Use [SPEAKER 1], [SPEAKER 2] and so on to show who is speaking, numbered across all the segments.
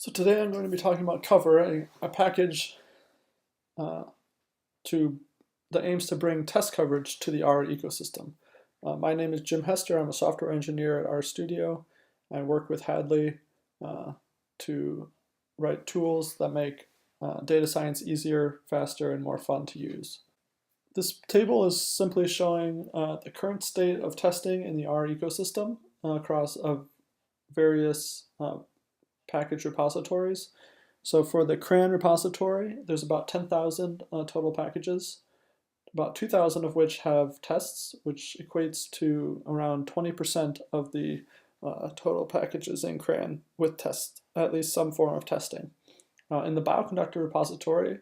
[SPEAKER 1] So today I'm going to be talking about Covr, a package uh, that aims to bring test coverage to the R ecosystem. My name is Jim Hester. I'm a software engineer at RStudio. I work with Hadley to write tools that make data science easier, faster, and more fun to use. This table is simply showing the current state of testing in the R ecosystem across various package repositories. So for the CRAN repository, there's about 10,000 total packages, about 2,000 of which have tests, which equates to around 20% of the total packages in CRAN with tests, at least some form of testing. In the bioconductor repository,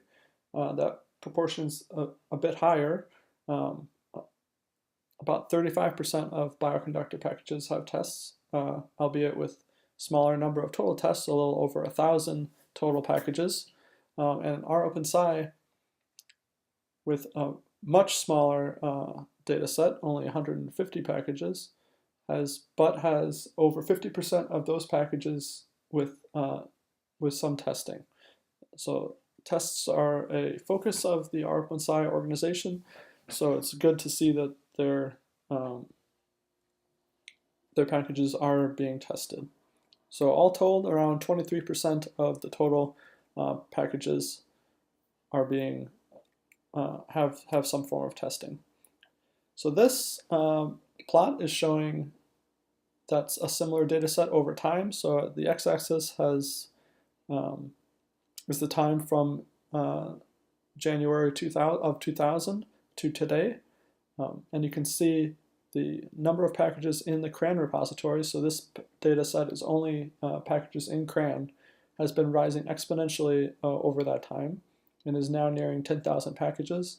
[SPEAKER 1] that proportion's a bit higher. About 35% of bioconductor packages have tests, albeit with smaller number of total tests, a little over 1,000 total packages. And ROpenSci, with a much smaller data set, only 150 packages, has over 50% of those packages with some testing. So tests are a focus of the ROpenSci organization, so it's good to see that their packages are being tested. So all told, around 23% of the total packages are being have some form of testing. So this plot is showing that's a similar data set over time. So the x-axis is the time from January 2000 to today, and you can see the number of packages in the CRAN repository, so this data set is only packages in CRAN, has been rising exponentially over that time and is now nearing 10,000 packages.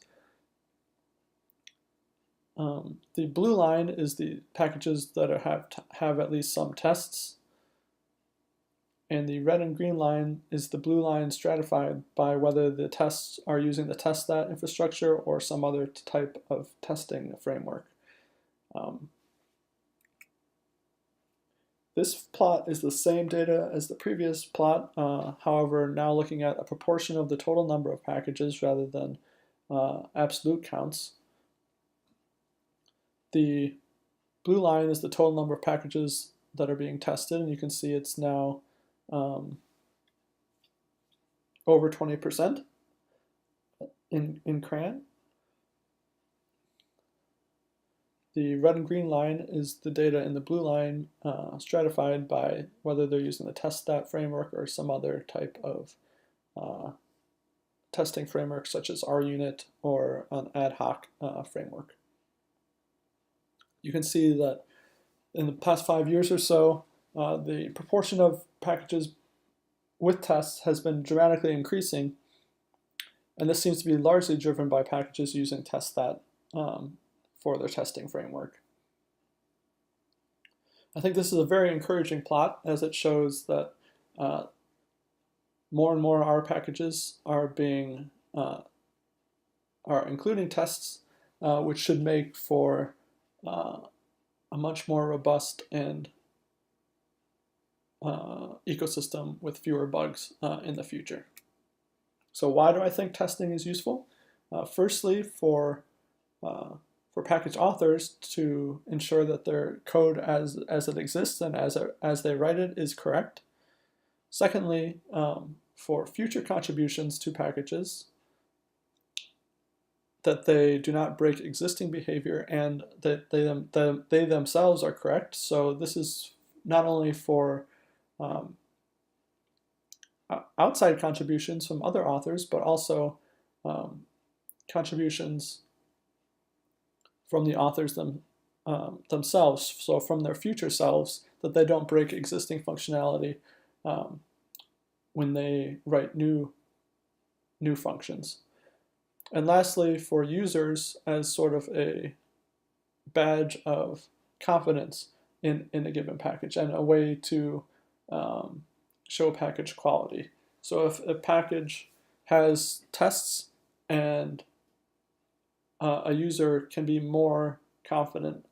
[SPEAKER 1] The blue line is the packages that have at least some tests, and the red and green line is the blue line stratified by whether the tests are using the teststat infrastructure or some other type of testing framework. This plot is the same data as the previous plot, however, now looking at a proportion of the total number of packages rather than absolute counts. The blue line is the total number of packages that are being tested, and you can see it's now over 20% in CRAN. The red and green line is the data in the blue line stratified by whether they're using the teststat framework or some other type of testing framework such as RUnit or an ad hoc framework. You can see that in the past 5 years or so, the proportion of packages with tests has been dramatically increasing, and this seems to be largely driven by packages using teststat for their testing framework. I think this is a very encouraging plot, as it shows that more and more R packages are including tests, which should make for a much more robust and ecosystem with fewer bugs in the future. So why do I think testing is useful? Firstly, for package authors to ensure that their code as it exists and as they write it is correct. Secondly, for future contributions to packages, that they do not break existing behavior and that they themselves are correct. So this is not only for outside contributions from other authors, but also contributions from the authors themselves, so from their future selves, that they don't break existing functionality when they write new functions. And lastly, for users, as sort of a badge of confidence in a given package and a way to show package quality. So if a package has tests and a user can be more confident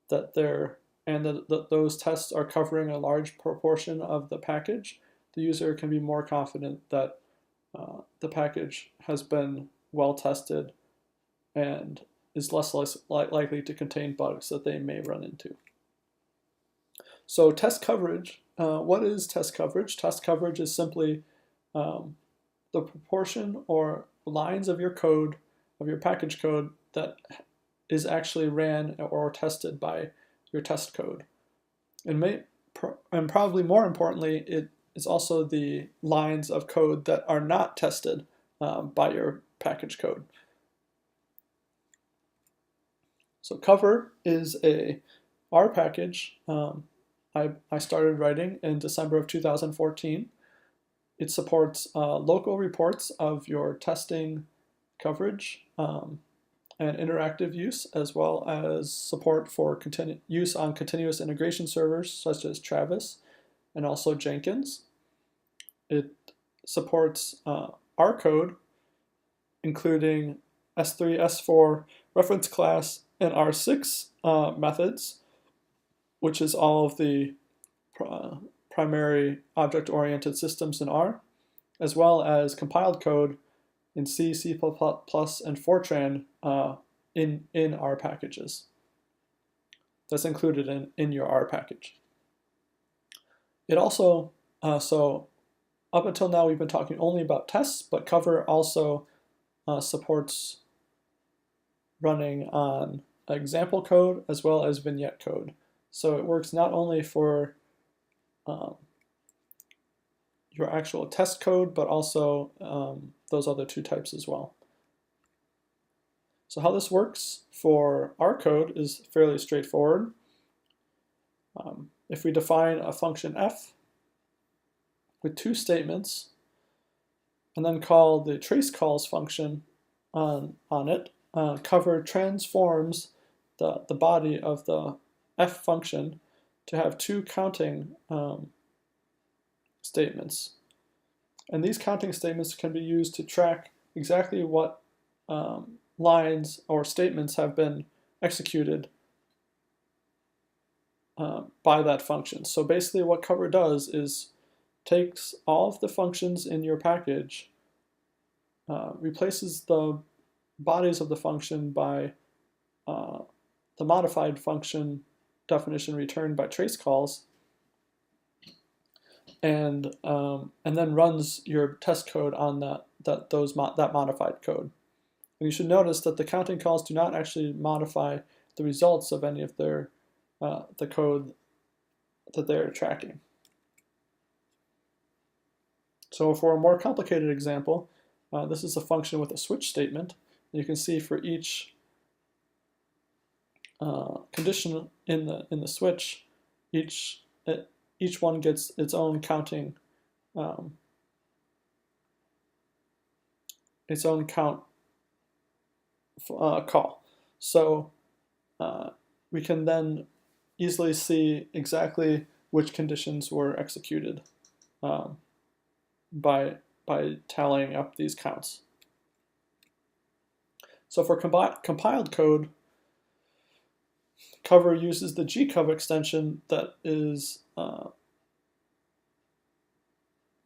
[SPEAKER 1] that those tests are covering a large proportion of the package, the user can be more confident that the package has been well tested and is less likely to contain bugs that they may run into. So test coverage, what is test coverage? Test coverage is simply the proportion or lines of your code, of your package code, that is actually ran or tested by your test code. And probably more importantly, it is also the lines of code that are not tested by your package code. So Covr is a R package I started writing in December of 2014. It supports local reports of your testing coverage and interactive use, as well as support for use on continuous integration servers such as Travis and also Jenkins. It supports R code, including S3, S4, reference class, and R6 methods, which is all of the primary object-oriented systems in R, as well as compiled code in C, C++, and Fortran in R packages. That's included in your R package. It also, so up until now we've been talking only about tests, but Covr also supports running on example code as well as vignette code. So it works not only for your actual test code, but also those other two types as well. So how this works for our code is fairly straightforward. If we define a function f with two statements and then call the trace calls function on it, Covr transforms the body of the f function to have two counting statements. And these counting statements can be used to track exactly what lines or statements have been executed by that function. So basically what Covr does is takes all of the functions in your package, replaces the bodies of the function by the modified function definition returned by trace calls, and then runs your test code on that modified code. And you should notice that the counting calls do not actually modify the results of any of the code that they're tracking. So for a more complicated example, this is a function with a switch statement. You can see for each condition in the switch, each one gets its own counting, its own count call. So we can then easily see exactly which conditions were executed by tallying up these counts. So for compiled code, Covr uses the gcov extension that is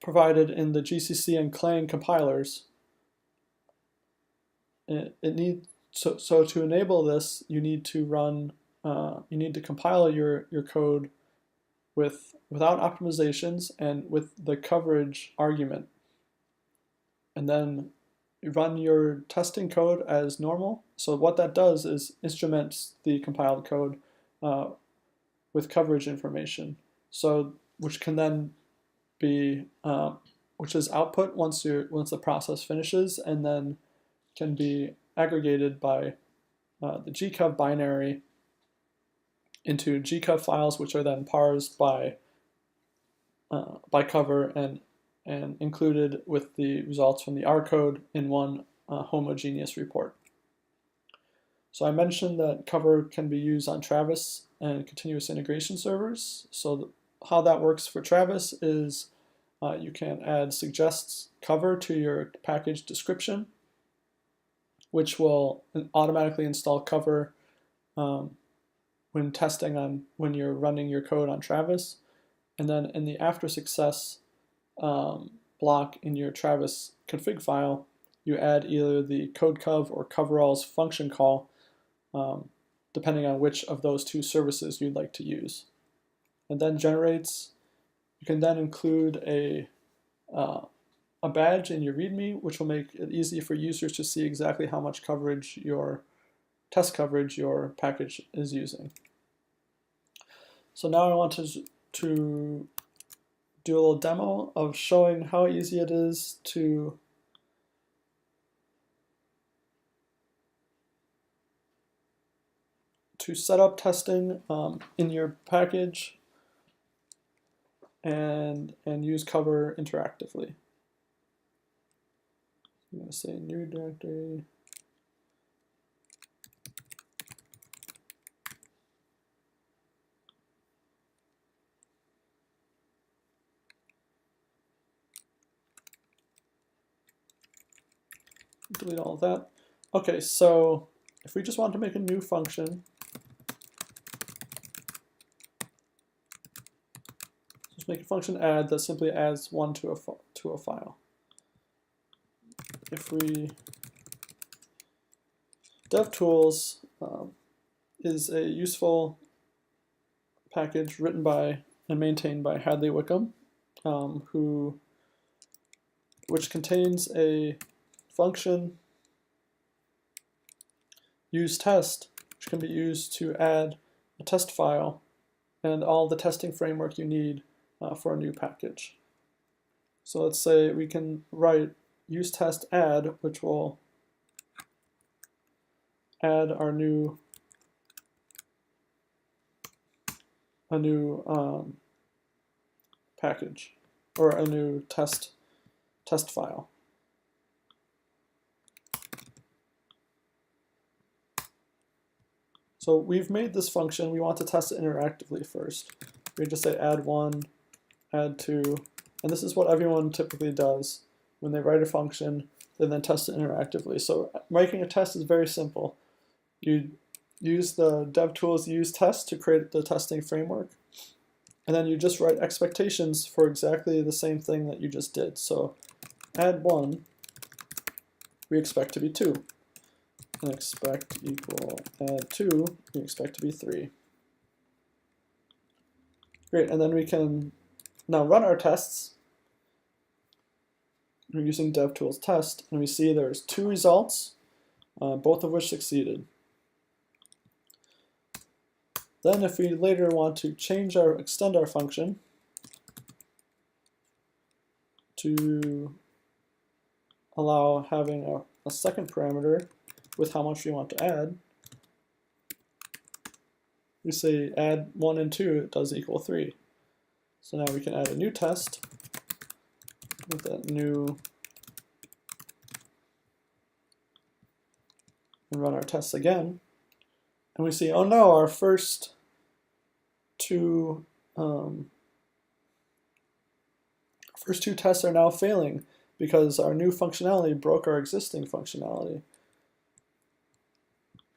[SPEAKER 1] provided in the GCC and Clang compilers. So to enable this, you need to run, you need to compile your code without optimizations and with the coverage argument, and then you run your testing code as normal. So what that does is instruments the compiled code with coverage information, so which can then be which is output once the process finishes, and then can be aggregated by the gcov binary into gcov files, which are then parsed by Covr and included with the results from the R code in one homogeneous report. So I mentioned that Covr can be used on Travis and continuous integration servers. So how that works for Travis is you can add suggests Covr to your package description, which will automatically install Covr when you're running your code on Travis. And then in the after success block in your Travis config file, you add either the codecov or coveralls function call, depending on which of those two services you'd like to use. And then generates, you can then include a badge in your README, which will make it easy for users to see exactly how much coverage test coverage your package is using. So now I want to do a little demo of showing how easy it is to set up testing in your package and use Covr interactively. I'm going to say new directory. Delete all of that. Okay, so if we just want to make a new function, just make a function add that simply adds one to a file. If we DevTools is a useful package written by and maintained by Hadley Wickham, which contains a function useTest, which can be used to add a test file and all the testing framework you need for a new package. So let's say we can write useTest add, which will add a new package or a new test file. So we've made this function. We want to test it interactively first. We just say add one, add two, and this is what everyone typically does when they write a function. They then test it interactively. So making a test is very simple. You use the DevTools useTest to create the testing framework, and then you just write expectations for exactly the same thing that you just did. So add one, we expect to be 2. And expect equal add 2, we expect to be 3. Great, and then we can now run our tests. We're using DevTools test, and we see there's 2 results, both of which succeeded. Then if we later want to extend our function to allow having a second parameter with how much we want to add, we say add 1 and 2, it does equal 3. So now we can add a new test with that new, and run our tests again. And we see, oh no, our first two tests are now failing because our new functionality broke our existing functionality.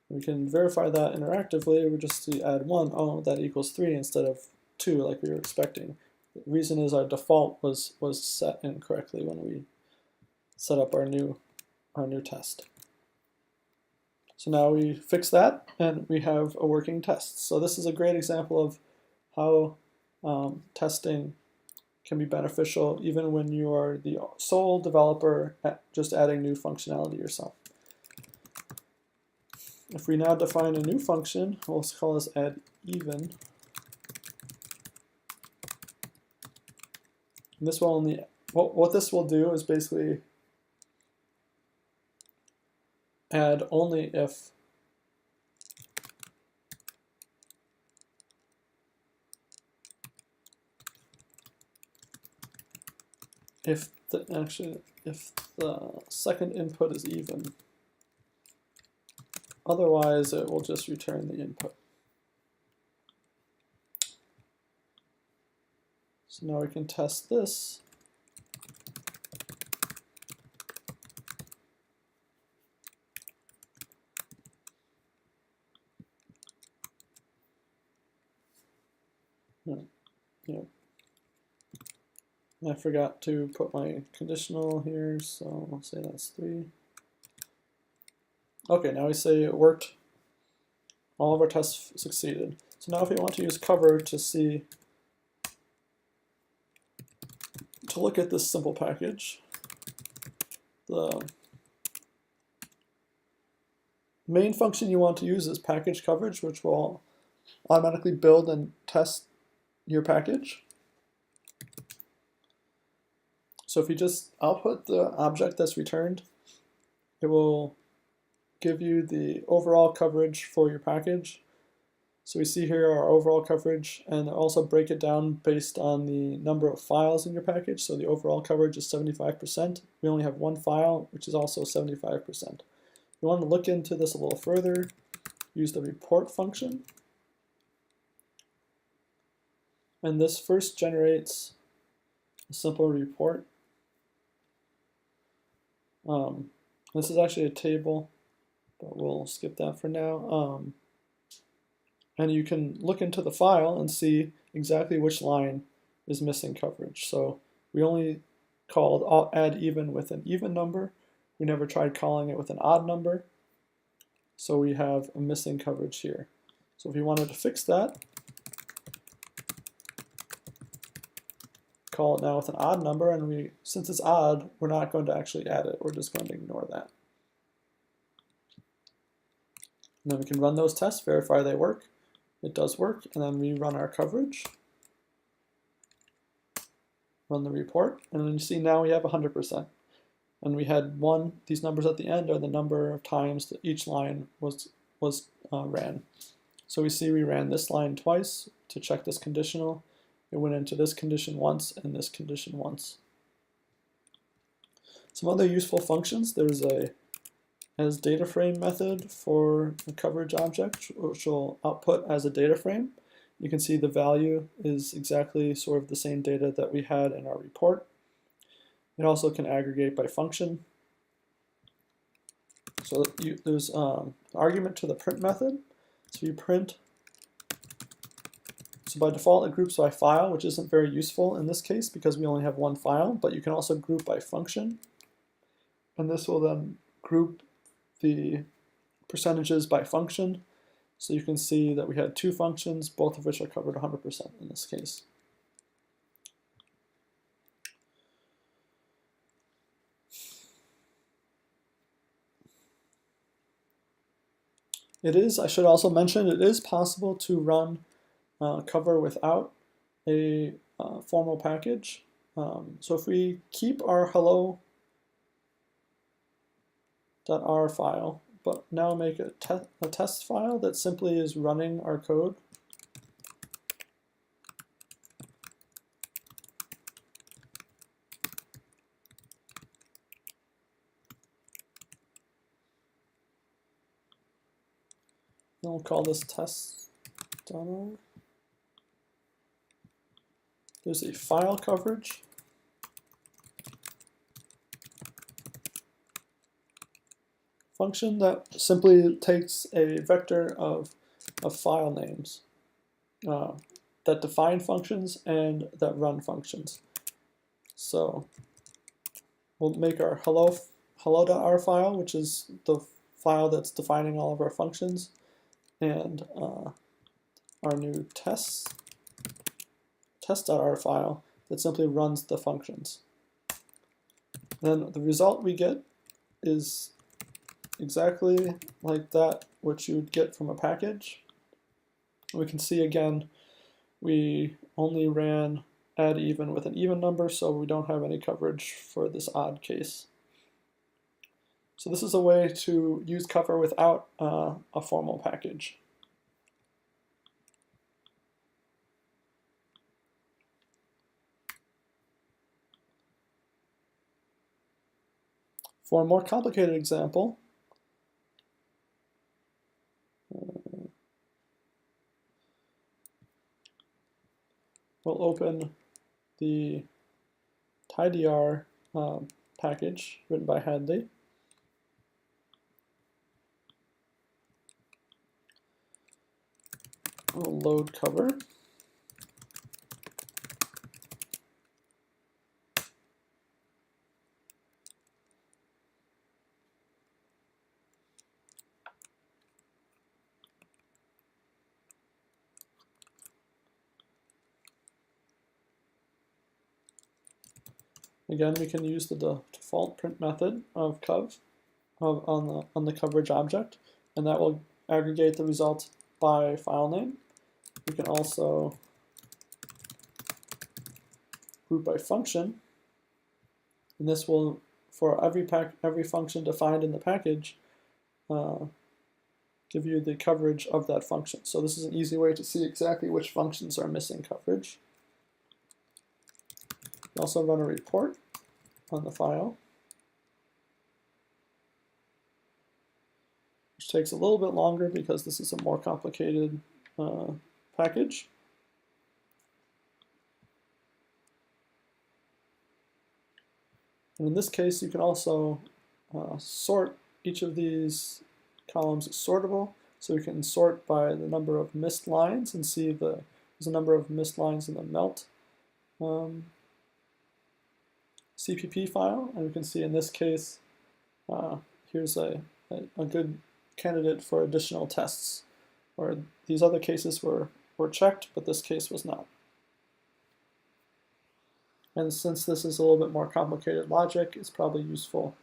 [SPEAKER 1] We can verify that interactively. We just see add 1, oh, that equals 3 instead of 2 like we were expecting. The reason is our default was set incorrectly when we set up our new test. So now we fix that, and we have a working test. So this is a great example of how testing can be beneficial even when you are the sole developer at just adding new functionality yourself. If we now define a new function, we'll call this add even. And this will only, what this will do is basically add only if the second input is even. Otherwise, it will just return the input. So now we can test this. Yeah. I forgot to put my conditional here, so I'll say that's 3. Okay, now we say it worked. All of our tests succeeded. So now if we want to use Covr to look at this simple package, the main function you want to use is package coverage, which will automatically build and test your package. So if you just output the object that's returned, it will give you the overall coverage for your package. So we see here our overall coverage, and also break it down based on the number of files in your package. So the overall coverage is 75%. We only have one file, which is also 75%. If you want to look into this a little further, use the report function. And this first generates a simple report. This is actually a table, but we'll skip that for now. And you can look into the file and see exactly which line is missing coverage. So we only called add even with an even number. We never tried calling it with an odd number. So we have a missing coverage here. So if you wanted to fix that, call it now with an odd number, and since it's odd, we're not going to actually add it. We're just going to ignore that. And then we can run those tests, verify they work. It does work, and then we run our coverage, run the report, and then you see now we have 100%. And we had these numbers at the end are the number of times that each line was ran. So we see we ran this line twice to check this conditional. It went into this condition once and this condition once. Some other useful functions, there's a as data frame method for the coverage object, which will output as a data frame. You can see the value is exactly sort of the same data that we had in our report. It also can aggregate by function. So there's an argument to the print method. So you print, so by default it groups by file, which isn't very useful in this case because we only have one file, but you can also group by function. And this will then group the percentages by function. So you can see that we had 2 functions, both of which are covered 100% in this case. I should also mention, it is possible to run Covr without a formal package. So if we keep our hello.r file, but now make a test file that simply is running our code. And we'll call this test.r. There's a file coverage. Function that simply takes a vector of file names that define functions and that run functions. So we'll make our hello.r file, which is the file that's defining all of our functions, and our new test.r file that simply runs the functions. Then the result we get is exactly like that, which you would get from a package. We can see again, we only ran add even with an even number, so we don't have any coverage for this odd case. So this is a way to use Covr without a formal package. For a more complicated example, we'll open the tidyr package written by Hadley. We'll load Covr. Again, we can use the default print method of cov on the coverage object, and that will aggregate the result by file name. We can also group by function, and this will, for every function defined in the package, give you the coverage of that function. So this is an easy way to see exactly which functions are missing coverage. We also run a report on the file, which takes a little bit longer because this is a more complicated package. And in this case, you can also sort each of these columns as sortable. So we can sort by the number of missed lines and see there's a number of missed lines in the melt CPP file. And we can see in this case, here's a good candidate for additional tests, where these other cases were checked, but this case was not. And since this is a little bit more complicated logic, it's probably useful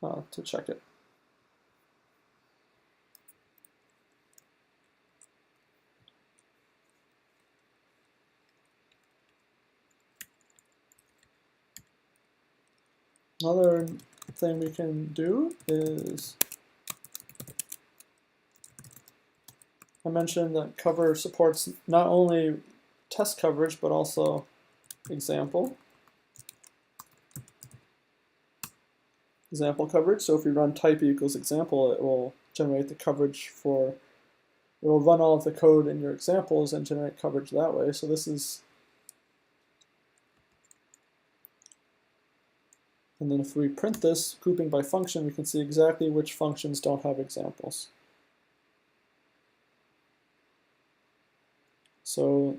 [SPEAKER 1] to check it. Another thing we can do is, I mentioned that Covr supports not only test coverage, but also example coverage. So if we run type equals example, it will generate the coverage for, it will run all of the code in your examples and generate coverage that way. So this is, and then if we print this grouping by function, we can see exactly which functions don't have examples. So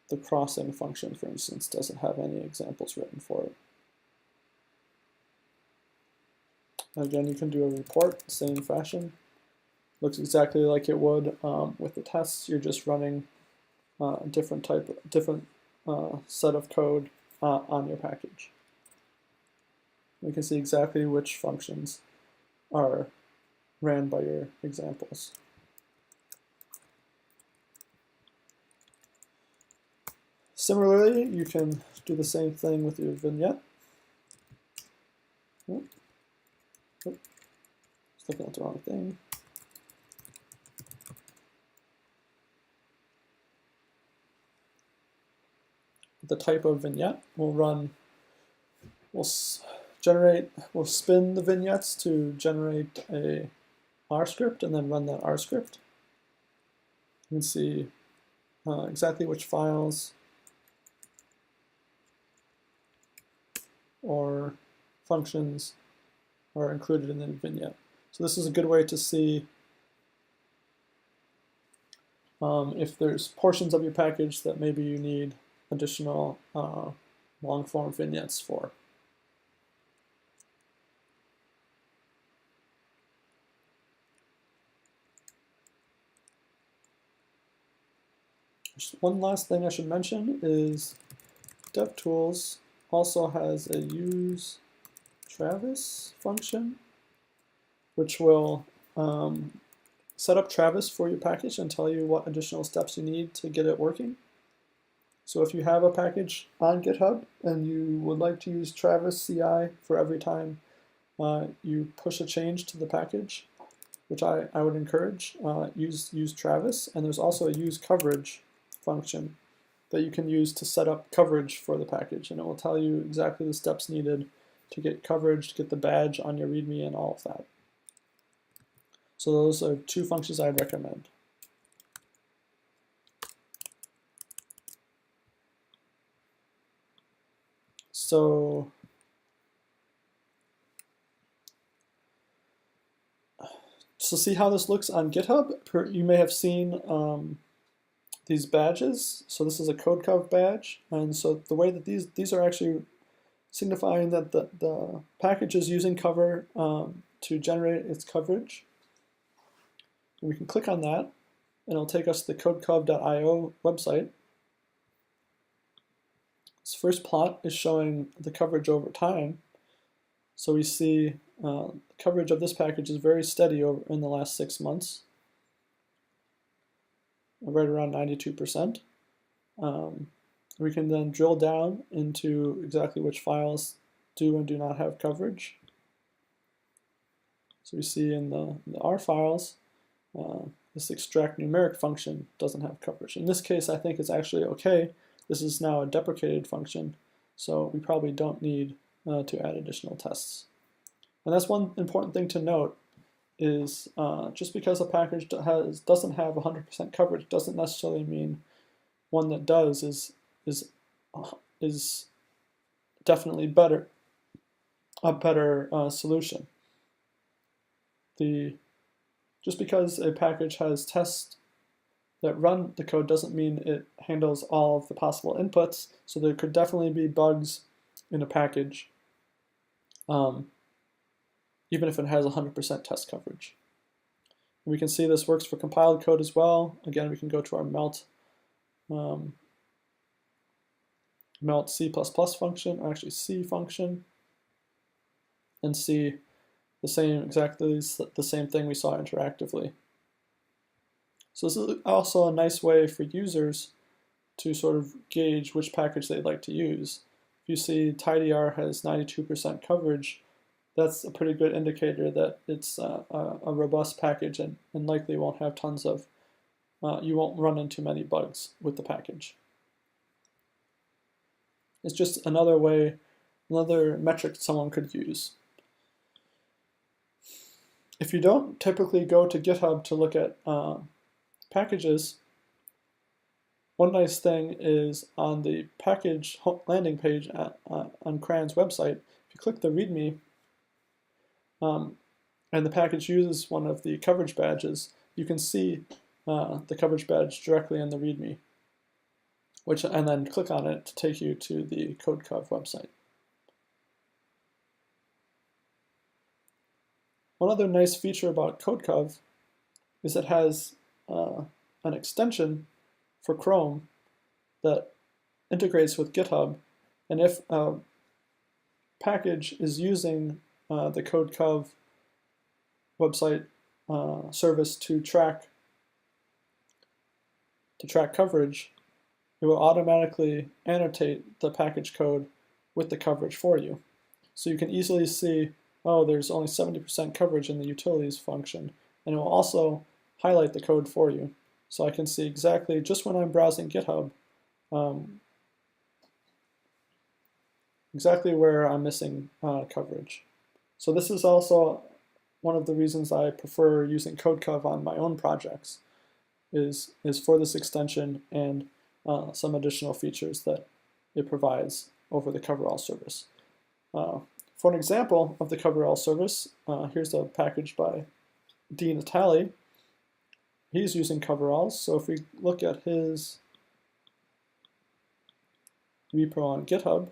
[SPEAKER 1] the crossing function, for instance, doesn't have any examples written for it. Again, you can do a report, same fashion. Looks exactly like it would with the tests. You're just running a different set of code on your package. We can see exactly which functions are ran by your examples. Similarly, you can do the same thing with your vignette. Just looking at the wrong thing. The type of vignette will spin the vignettes to generate a R script and then run that R script. You can see exactly which files or functions are included in the vignette. So this is a good way to see if there's portions of your package that maybe you need additional long-form vignettes for. Just one last thing I should mention is DevTools also has a use Travis function, which will set up Travis for your package and tell you what additional steps you need to get it working. So if you have a package on GitHub and you would like to use Travis CI for every time you push a change to the package, which I would encourage, use Travis. And there's also a use coverage function that you can use to set up coverage for the package, and it will tell you exactly the steps needed to get coverage, to get the badge on your README and all of that. So those are two functions I'd recommend. So see how this looks on GitHub. You may have seen these badges. So this is a CodeCov badge, and so the way that these are actually signifying that the package is using Covr to generate its coverage. And we can click on that, and it'll take us to the codecov.io website. This first plot is showing the coverage over time. So we see coverage of this package is very steady in the last 6 months, right around 92%. We can then drill down into exactly which files do and do not have coverage. So we see in the R files, this extract numeric function doesn't have coverage. In this case, I think it's actually okay. This is now a deprecated function, so we probably don't need to add additional tests. And that's one important thing to note is just because a package doesn't have 100% coverage doesn't necessarily mean one that does is definitely a better solution. Just because a package has tests that run the code doesn't mean it handles all of the possible inputs, so there could definitely be bugs in a package, even if it has 100% test coverage. And we can see this works for compiled code as well. Again, we can go to our melt C++ function, or actually C function, and see exactly the same thing we saw interactively. So this is also a nice way for users to sort of gauge which package they'd like to use. If you see tidyr has 92% coverage, that's a pretty good indicator that it's a robust package and likely won't have tons of, you won't run into many bugs with the package. It's just another metric someone could use. If you don't typically go to GitHub to look at packages, one nice thing is on the package landing page on CRAN's website, if you click the README and the package uses one of the coverage badges, you can see the coverage badge directly in the README, and then click on it to take you to the Covr website. One other nice feature about Covr is it has an extension for Chrome that integrates with GitHub, and if a package is using the Covr website service to track coverage, it will automatically annotate the package code with the coverage for you. So you can easily see, oh, there's only 70% coverage in the utilities function, and it will also highlight the code for you. So I can see exactly, just when I'm browsing GitHub, exactly where I'm missing coverage. So this is also one of the reasons I prefer using Covr on my own projects, is for this extension and some additional features that it provides over the Coverall service. For an example of the Coverall service, here's a package by D. Natali. He's using Coveralls, so if we look at his repo on GitHub,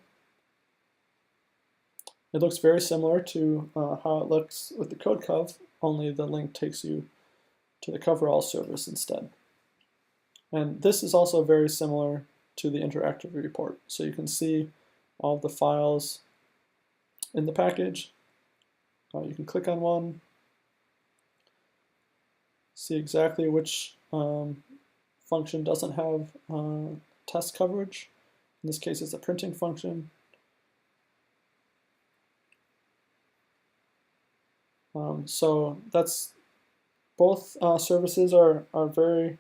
[SPEAKER 1] it looks very similar to how it looks with the Covr, only the link takes you to the Coverall service instead. And this is also very similar to the interactive report. So you can see all the files in the package. You can click on one, see exactly which function doesn't have test coverage. In this case, it's a printing function. So that's both services are very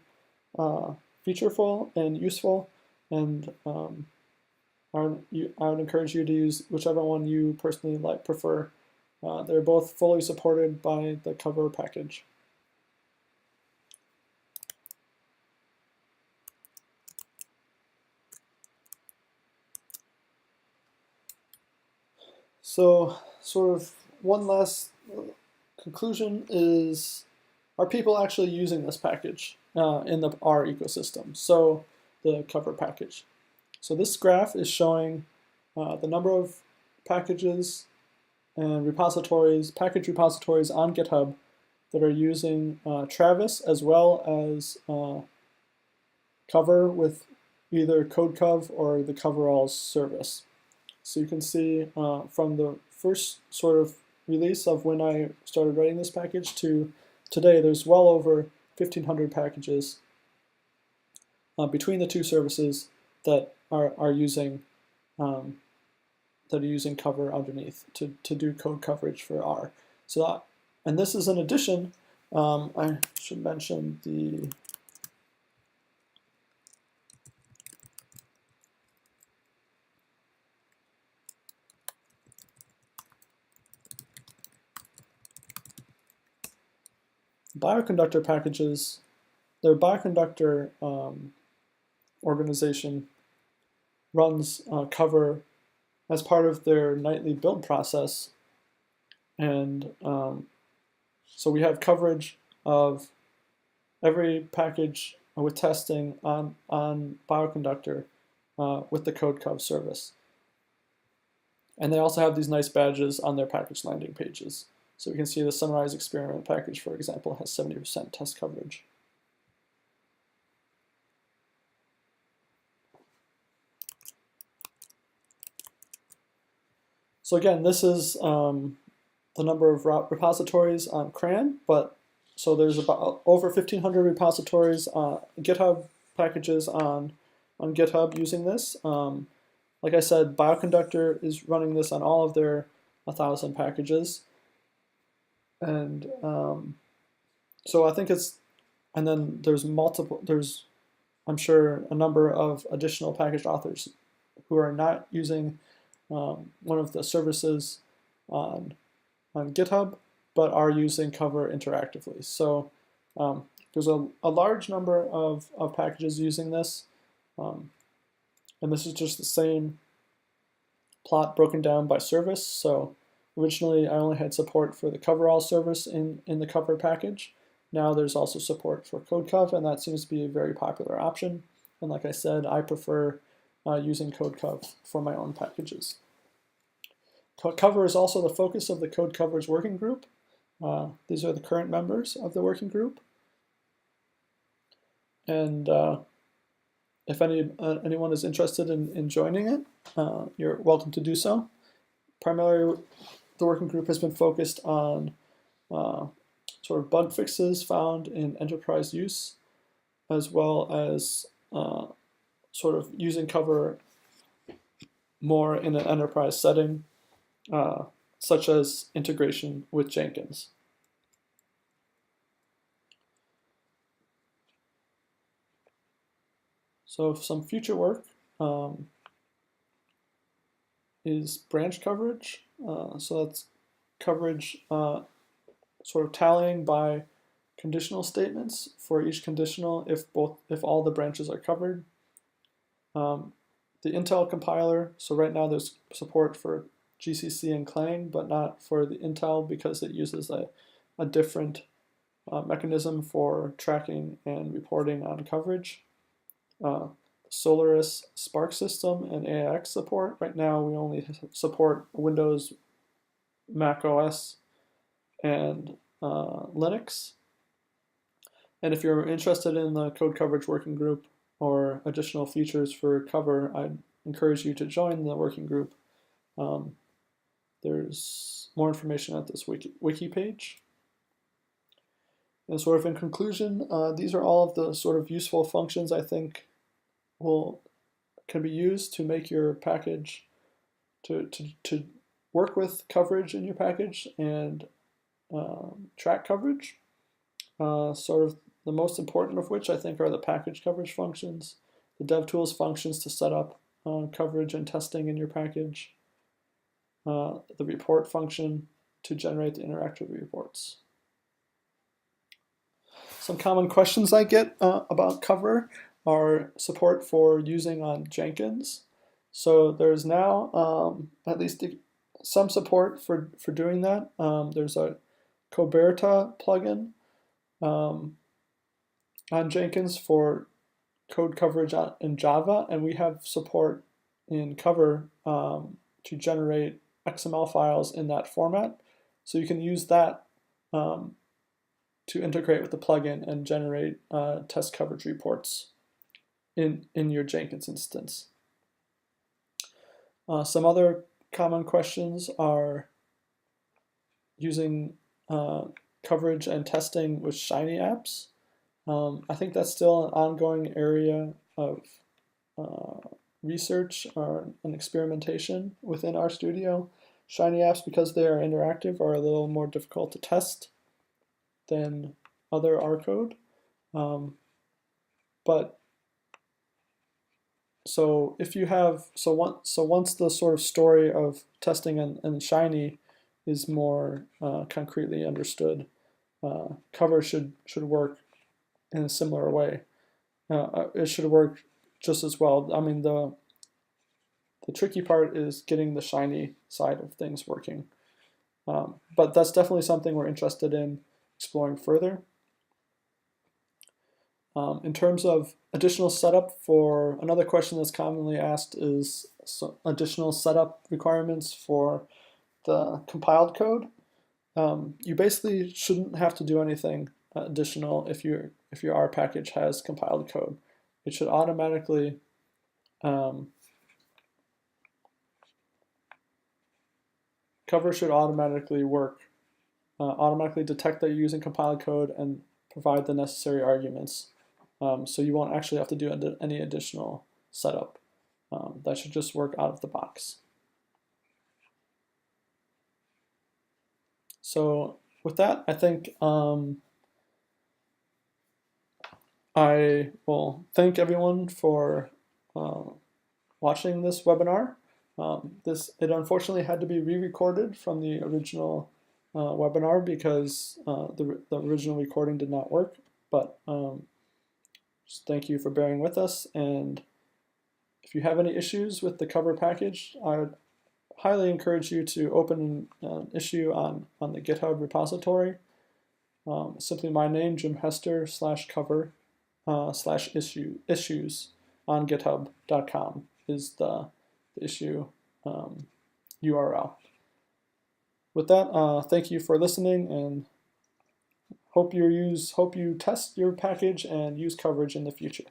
[SPEAKER 1] featureful and useful, and I would encourage you to use whichever one you personally prefer. They're both fully supported by the Covr package. So sort of one last conclusion is, are people actually using this package in the R ecosystem? So the Covr package. So this graph is showing the number of packages and package repositories on GitHub that are using Travis as well as Covr with either CodeCov or the coveralls service. So you can see from the first sort of release of when I started writing this package to today, there's well over 1,500 packages between the two services that are using Covr underneath to do code coverage for R. So and this is in addition. I should mention the bioconductor packages. Their bioconductor organization runs Covr as part of their nightly build process, and so we have coverage of every package with testing on bioconductor with the CodeCov service. And they also have these nice badges on their package landing pages. So we can see the Sunrise experiment package, for example, has 70% test coverage. So again, this is the number of repositories on CRAN, but so there's about over 1,500 repositories, GitHub packages on GitHub using this. Like I said, Bioconductor is running this on all of their 1,000 packages. And so I think it's, and then there's I'm sure a number of additional package authors who are not using one of the services on GitHub, but are using Covr interactively. So there's a large number of packages using this. And this is just the same plot broken down by service. So originally I only had support for the coverall service in the Covr package. Now there's also support for CodeCov, and that seems to be a very popular option. And like I said, I prefer using CodeCov for my own packages. Covr is also the focus of the Code Coverage working group. These are the current members of the working group. And if anyone is interested in joining it, you're welcome to do so. Primarily, the working group has been focused on sort of bug fixes found in enterprise use, as well as sort of using Covr more in an enterprise setting, such as integration with Jenkins. So some future work is branch coverage. So that's coverage sort of tallying by conditional statements for each conditional if all the branches are covered. The Intel compiler, so right now there's support for GCC and Clang, but not for the Intel because it uses a different mechanism for tracking and reporting on coverage. Solaris Spark System and AIX support. Right now we only support Windows, Mac OS, and Linux. And if you're interested in the code coverage working group or additional features for Covr, I'd encourage you to join the working group. There's more information at this wiki page. And sort of in conclusion, these are all of the sort of useful functions I think can be used to make your package to work with coverage in your package and track coverage. Sort of the most important of which I think are the package coverage functions, the DevTools functions to set up coverage and testing in your package, the report function to generate the interactive reports. Some common questions I get about Covr are support for using on Jenkins. So there's now at least some support for doing that. There's a Coberta plugin on Jenkins for code coverage in Java, and we have support in Covr to generate XML files in that format. So you can use that to integrate with the plugin and generate test coverage reports. in your Jenkins instance. Some other common questions are using coverage and testing with Shiny apps. I think that's still an ongoing area of research and experimentation within RStudio. Shiny apps, because they are interactive, are a little more difficult to test than other R code. But so if you have once the sort of story of testing and Shiny is more concretely understood, Covr should work in a similar way. It should work just as well. I mean, the tricky part is getting the Shiny side of things working. But that's definitely something we're interested in exploring further. In terms of additional setup, for another question that's commonly asked is additional setup requirements for the compiled code. You basically shouldn't have to do anything additional if your R package has compiled code. It should automatically Covr should automatically work, automatically detect that you're using compiled code and provide the necessary arguments. So you won't actually have to do any additional setup. That should just work out of the box. So with that, I think I will thank everyone for watching this webinar. It unfortunately had to be re-recorded from the original webinar because the original recording did not work. But just thank you for bearing with us. And if you have any issues with the Covr package, I would highly encourage you to open an issue on the GitHub repository. Simply my name, Jim Hester /Covr /issues on github.com is the issue URL. With that, thank you for listening, and hope you test your package and use coverage in the future.